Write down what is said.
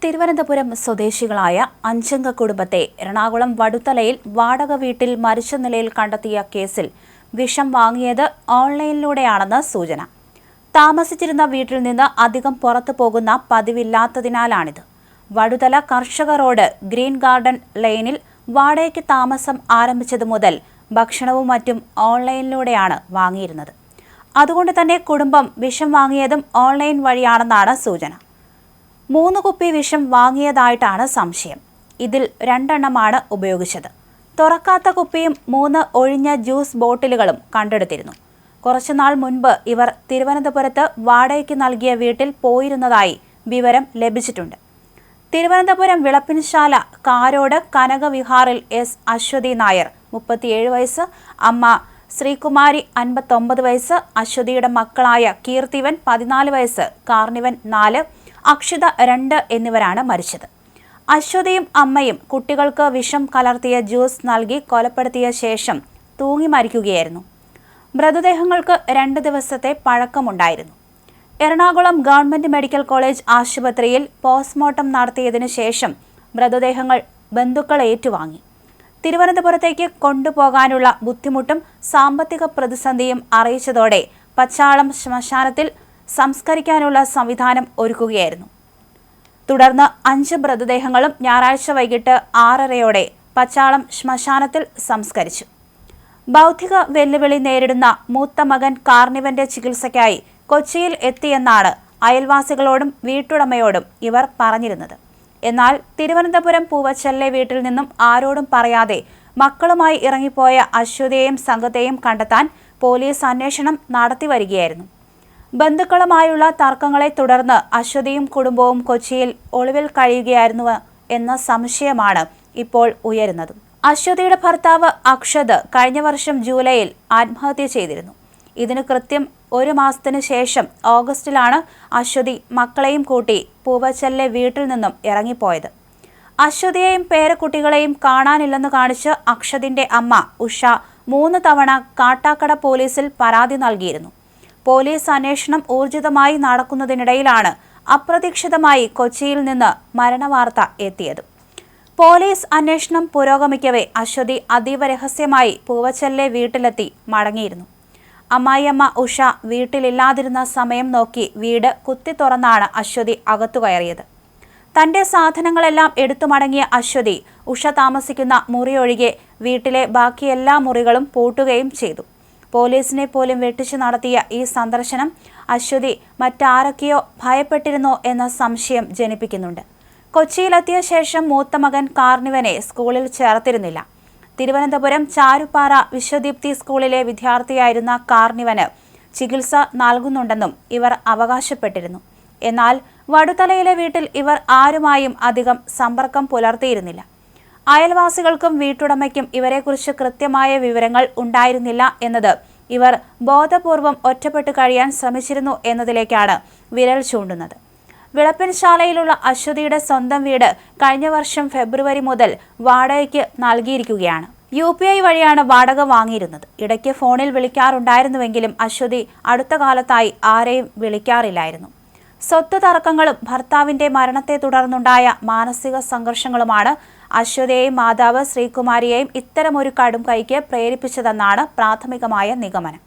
തിരുവനന്തപുരം സ്വദേശികളായ അഞ്ചംഗ കുടുംബത്തെ എറണാകുളം വടുതലയിൽ വാടക വീട്ടിൽ മരിച്ച നിലയിൽ കണ്ടെത്തിയ കേസിൽ വിഷം വാങ്ങിയത് ഓൺലൈനിലൂടെയാണെന്ന് സൂചന. താമസിച്ചിരുന്ന വീട്ടിൽ നിന്ന് അധികം പുറത്തു പോകുന്ന പതിവില്ലാത്തതിനാലാണിത്. വടുതല കർഷക റോഡ് ഗ്രീൻ ഗാർഡൻ ലൈനിൽ വാടകയ്ക്ക് താമസം ആരംഭിച്ചതു മുതൽ ഭക്ഷണവും മറ്റും ഓൺലൈനിലൂടെയാണ് വാങ്ങിയിരുന്നത്. അതുകൊണ്ട് തന്നെ കുടുംബം വിഷം വാങ്ങിയതും ഓൺലൈൻ വഴിയാണെന്നാണ് സൂചന. 3 കുപ്പി വിഷം വാങ്ങിയതായിട്ടാണ് സംശയം. ഇതിൽ 2 എണ്ണമാണ് ഉപയോഗിച്ചത്. തുറക്കാത്ത കുപ്പിയും 3 ഒഴിഞ്ഞ ജ്യൂസ് ബോട്ടിലുകളും കണ്ടെടുത്തിരുന്നു. കുറച്ചുനാൾ മുൻപ് ഇവർ തിരുവനന്തപുരത്ത് വാടകയ്ക്ക് നൽകിയ വീട്ടിൽ പോയിരുന്നതായി വിവരം ലഭിച്ചിട്ടുണ്ട്. തിരുവനന്തപുരം വിളപ്പിൻശാല കാരോട് കനകവിഹാറിൽ എസ് അശ്വതി നായർ 37 വയസ്സ്, അമ്മ ശ്രീകുമാരി 59 വയസ്സ്, അശ്വതിയുടെ മക്കളായ കീർത്തിവൻ 14 വയസ്സ്, കാർണിവൻ 4, അക്ഷിത 2 എന്നിവരാണ് മരിച്ചത്. അശ്വതിയും അമ്മയും കുട്ടികൾക്ക് വിഷം കലർത്തിയ ജ്യൂസ് നൽകി കൊലപ്പെടുത്തിയ ശേഷം തൂങ്ങി മരിക്കുകയായിരുന്നു. മൃതദേഹങ്ങൾക്ക് 2 ദിവസത്തെ പഴക്കമുണ്ടായിരുന്നു. എറണാകുളം ഗവൺമെന്റ് മെഡിക്കൽ കോളേജ് ആശുപത്രിയിൽ പോസ്റ്റ്മോർട്ടം നടത്തിയതിനു ശേഷം മൃതദേഹങ്ങൾ ബന്ധുക്കൾ ഏറ്റുവാങ്ങി. തിരുവനന്തപുരത്തേക്ക് കൊണ്ടുപോകാനുള്ള ബുദ്ധിമുട്ടും സാമ്പത്തിക പ്രതിസന്ധിയും അറിയിച്ചതോടെ പച്ചാളം ശ്മശാനത്തിൽ സംസ്കരിക്കാനുള്ള സംവിധാനം ഒരുക്കുകയായിരുന്നു. തുടർന്ന് 5 മൃതദേഹങ്ങളും ഞായറാഴ്ച വൈകിട്ട് 6:30 പച്ചാളം ശ്മശാനത്തിൽ സംസ്കരിച്ചു. ബൗദ്ധിക വെല്ലുവിളി നേരിടുന്ന മൂത്ത മകൻ കാർണിവന്റെ ചികിത്സയ്ക്കായി കൊച്ചിയിൽ എത്തിയെന്നാണ് അയൽവാസികളോടും വീട്ടുടമയോടും ഇവർ പറഞ്ഞിരുന്നത്. എന്നാൽ തിരുവനന്തപുരം പൂവച്ചലിലെ വീട്ടിൽ നിന്നും ആരോടും പറയാതെ മക്കളുമായി ഇറങ്ങിപ്പോയ അശ്വതിയെയും സംഘത്തെയും കണ്ടെത്താൻ പോലീസ് അന്വേഷണം നടത്തിവരികയായിരുന്നു. ബന്ധുക്കളുമായുള്ള തർക്കങ്ങളെ തുടർന്ന് അശ്വതിയും കുടുംബവും കൊച്ചിയിൽ ഒളിവിൽ കഴിയുകയായിരുന്നു എന്ന സംശയമാണ് ഇപ്പോൾ ഉയരുന്നത്. അശ്വതിയുടെ ഭർത്താവ് അക്ഷത് കഴിഞ്ഞ വർഷം ജൂലൈയിൽ ആത്മഹത്യ ചെയ്തിരുന്നു. ഇതിന് കൃത്യം 1 മാസത്തിന് ശേഷം ഓഗസ്റ്റിലാണ് അശ്വതി മക്കളെയും കൂട്ടി പൂവച്ചലിലെ വീട്ടിൽ നിന്നും ഇറങ്ങിപ്പോയത്. അശ്വതിയെയും പേരക്കുട്ടികളെയും കാണാനില്ലെന്ന് കാണിച്ച് അക്ഷതിന്റെ അമ്മ ഉഷ 3 തവണ കാട്ടാക്കട പോലീസിൽ പരാതി നൽകിയിരുന്നു. പോലീസ് അന്വേഷണം ഊർജിതമായി നടക്കുന്നതിനിടയിലാണ് അപ്രതീക്ഷിതമായി കൊച്ചിയിൽ നിന്ന് മരണവാർത്ത എത്തിയത്. പോലീസ് അന്വേഷണം പുരോഗമിക്കവേ അശ്വതി അതീവ രഹസ്യമായി പൂവച്ചലിലെ വീട്ടിലെത്തി മടങ്ങിയിരുന്നു. അമ്മായിയമ്മ ഉഷ വീട്ടിലില്ലാതിരുന്ന സമയം നോക്കി വീട് കുത്തി തുറന്നാണ് അശ്വതി അകത്തുകയറിയത്. തന്റെ സാധനങ്ങളെല്ലാം എടുത്തു മടങ്ങിയ അശ്വതി ഉഷ താമസിക്കുന്ന മുറിയൊഴികെ വീട്ടിലെ ബാക്കി എല്ലാ മുറികളും പൂട്ടുകയും ചെയ്തു. പോലീസിനെ പോലും വെട്ടിച്ചു നടത്തിയ ഈ സന്ദർശനം അശ്വതി മറ്റാരൊക്കെയോ ഭയപ്പെട്ടിരുന്നോ എന്ന സംശയം ജനിപ്പിക്കുന്നുണ്ട്. കൊച്ചിയിലെത്തിയ ശേഷം മൂത്ത മകൻ കാർണിവനെ സ്കൂളിൽ ചേർത്തിരുന്നില്ല. തിരുവനന്തപുരം ചാരുപ്പാറ വിശ്വദീപ്തി സ്കൂളിലെ വിദ്യാർത്ഥിയായിരുന്ന കാർണിവന് ചികിത്സ നൽകുന്നുണ്ടെന്നും ഇവർ അവകാശപ്പെട്ടിരുന്നു. എന്നാൽ വടുതലയിലെ വീട്ടിൽ ഇവർ ആരുമായും അധികം സമ്പർക്കം പുലർത്തിയിരുന്നില്ല. അയൽവാസികൾക്കും വീട്ടുടമയ്ക്കും ഇവരെക്കുറിച്ച് കൃത്യമായ വിവരങ്ങൾ ഉണ്ടായിരുന്നില്ല എന്നത് ഇവർ ബോധപൂർവം ഒറ്റപ്പെട്ടു കഴിയാൻ ശ്രമിച്ചിരുന്നു എന്നതിലേക്കാണ് വിരൽ ചൂണ്ടുന്നത്. വിളപ്പിൻശാലയിലുള്ള അശ്വതിയുടെ സ്വന്തം വീട് കഴിഞ്ഞ വർഷം ഫെബ്രുവരി മുതൽ വാടകയ്ക്ക് നൽകിയിരിക്കുകയാണ്. UPI വഴിയാണ് വാടക വാങ്ങിയിരുന്നത്. ഇടയ്ക്ക് ഫോണിൽ വിളിക്കാറുണ്ടായിരുന്നുവെങ്കിലും അശ്വതി അടുത്ത കാലത്തായി ആരെയും വിളിക്കാറില്ലായിരുന്നു. സ്വത്ത് തർക്കങ്ങളും ഭർത്താവിന്റെ മരണത്തെ തുടർന്നുണ്ടായ മാനസിക സംഘർഷങ്ങളുമാണ് അശ്വതിയെയും മാതാവ് ശ്രീകുമാരിയെയും ഇത്തരമൊരു കടും കൈക്ക് പ്രേരിപ്പിച്ചതെന്നാണ് പ്രാഥമികമായ നിഗമനം.